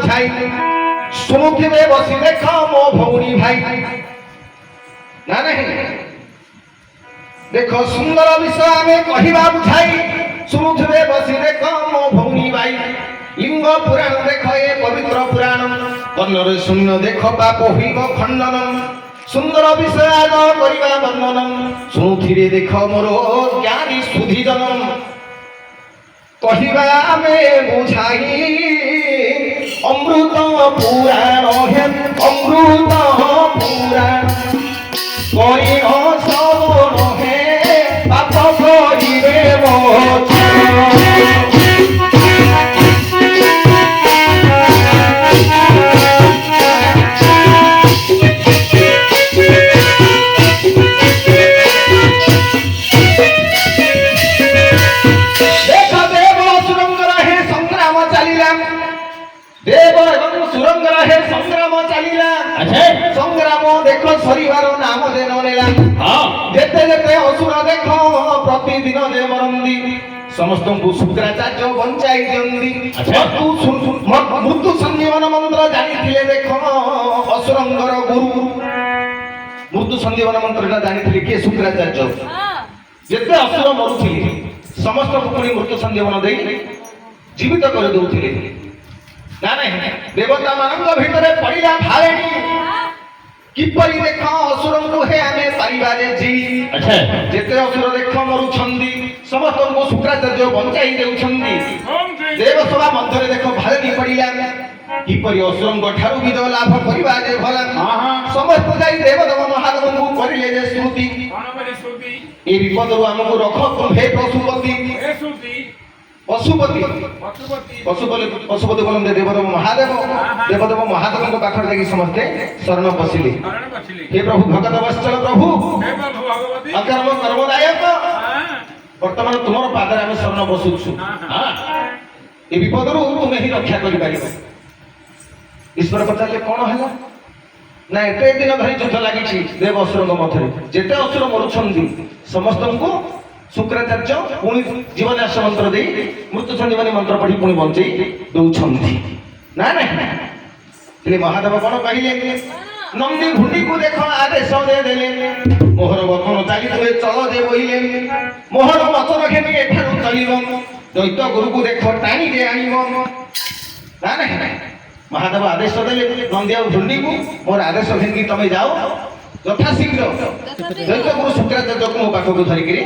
ବୁଝାଇ ଶୁଣୁଥିବେ ବସି ଦେଖ ମୋ ଭଉଣୀ ଭାଇ। ନା ନାହିଁ ଦେଖ ସୁନ୍ଦର ବିଷୟ ଆମେ କହିବା ବୁଝାଇ ଶୁଣୁଥିବେ ବସି ଦେଖ ମୋ ଭଉଣୀ ଭାଇ। লিঙ্গ পুরাণ দেখ এ পবিত্র পুরাণ বর্ণরে শূন্য দেখ পাপ হইব খণ্ডন। সুন্দর বিষয় আগ করিবা বর্ণন শুণুথিবে দেখ মোর জ্ঞানী সুধিজন। কহিবা আমি বুঝাই অমৃত পুরাণ হে অমৃত পুরাণ করিন শ্রবণ হে পাপ করিবে মোচন। দেব এবং সুরঙ্গরা হে সংগ্রাম চালিলা। সংগ্রাম দেখ সরিবার নাম দেন নেলা। যেতে যেতে অসুর দেখ প্রতিদিন যে মরন্দি সমস্তଙ୍କୁ শুক্রাচার্য বঞ্চাই দিয়ন্তি। মৃত্যু সঞ্জীবন মন্ত্র জানিଥିଲେ দেখ অসুরঙ্গর গুরু। মৃত্যু সঞ্জীবন মন্ত্রটা জানিଥିଲେ কিଏ শুক্রাচার্য। যেতে অসুর মরুଥିଲେ ସମସ୍ତଙ୍କୁ ପୁଣି ମୃତ୍ୟୁ ସଞ୍ଜୀବନ ଦେଇ ଜୀବିତ କରି ଦଉଥିଲେ। না নাই দেবতা ମାନଙ୍କ ভিতরে পড়িলা ভারেনি কিপরি দেখ অসুরଙ୍କୁ হে ଆମେ ପାରିବା ଯେ ଜି। ଯେତେ ଅସୁର ଦେଖ ମରୁଛନ୍ତି ସମସ୍ତଙ୍କୁ ଶୁକ୍ରାଚାର୍ଯ୍ୟ ବଞ୍ଚାଇ ଦେଉଛନ୍ତି। ଦେବସଭା ମଧ୍ୟରେ ଦେଖ ଭାରେନି ପଡ଼ିଲା କିପରି ଅସୁରଙ୍କ ଠାରୁ ବିଜୟ ଲାଭ କରିବା ଯେ ଭଲ। ସମସ୍ତେ ଯାଇ ଦେବଦେବ ମହାଦେବଙ୍କୁ କରିଲେ ଯେ ସ୍ତୁତି ଏ ବିପଦରୁ ଆମକୁ ରଖ ହେ ପଶୁପତି। ପଶୁପତି ପଶୁପତି ବୋଲନ୍ତି ଦେବଦେବ ମହାଦେବ। ଦେବଦେବ ମହାଦେବଙ୍କ ପାଖରେ ଯାଇକି ସମସ୍ତେ ଶରଣ ପଶିଲେ। ହେ ପ୍ରଭୁ ଭଗତ ବତ୍ସଳ ପ୍ରଭୁ ଅକର୍ମ କର୍ମଦାୟକ ବର୍ତ୍ତମାନ ତୁମର ପାଦରେ ଆମେ ଶରଣ ପଶୁଛୁ। ଏ ବିପଦରୁ ତୁମେ ହିଁ ରକ୍ଷା କରିପାରିବ। ଈଶ୍ୱର ପଚାରିଲେ କଣ ହେଲା ନା ଏତେ ଦିନ ଧରି ଯୁଦ୍ଧ ଲାଗିଛି ଦେବ ଅସୁରଙ୍କ ମଧ୍ୟରେ। ଯେତେ ଅସୁର ମରୁଛନ୍ତି ସମସ୍ତଙ୍କୁ শুক্রাচার্য পুଣି ଜୀବନାଶ ମନ୍ତ୍ର ଦେଇ ମୃତ୍ୟୁ ସଞ୍ଜୀବନୀ ମନ୍ତ୍ର ପଢି ପୁଣି ବଞ୍ଚେଇ ଦଉଛନ୍ତି। ନା ନାହିଁ ହେଲେ ମହାଦେବ କଣ କହିଲେ ନନ୍ଦୀ ଭୁଣ୍ଡିକୁ ଦେଖ ଆଦେଶ ଦେଲେ ମୋହର ବଚନ ଚାଲିଥିବେ ଚଳ ଯେ ବୋଇଲେ ମୋହର ବଚନ ଘେନି ଏଠାରୁ ଚାଲିବ ଦୈତ ଗୁରୁକୁ ଦେଖ ଟାଣି ଯେ ଆଣିବ। ନା ନାହିଁ ମହାଦେବ ଆଦେଶ ଦେଲେ ନନ୍ଦୀ ଆଉ ଭୁଣ୍ଡିକୁ ମୋର ଆଦେଶ ଘେନିକି ତମେ ଯାଅ ଯଥାଶୀଘ୍ର ଦୈତ ଗୁରୁ ଶୁକ୍ରାଚାର୍ଯ୍ୟକୁ ମୋ ପାଖକୁ ଧରିକିରି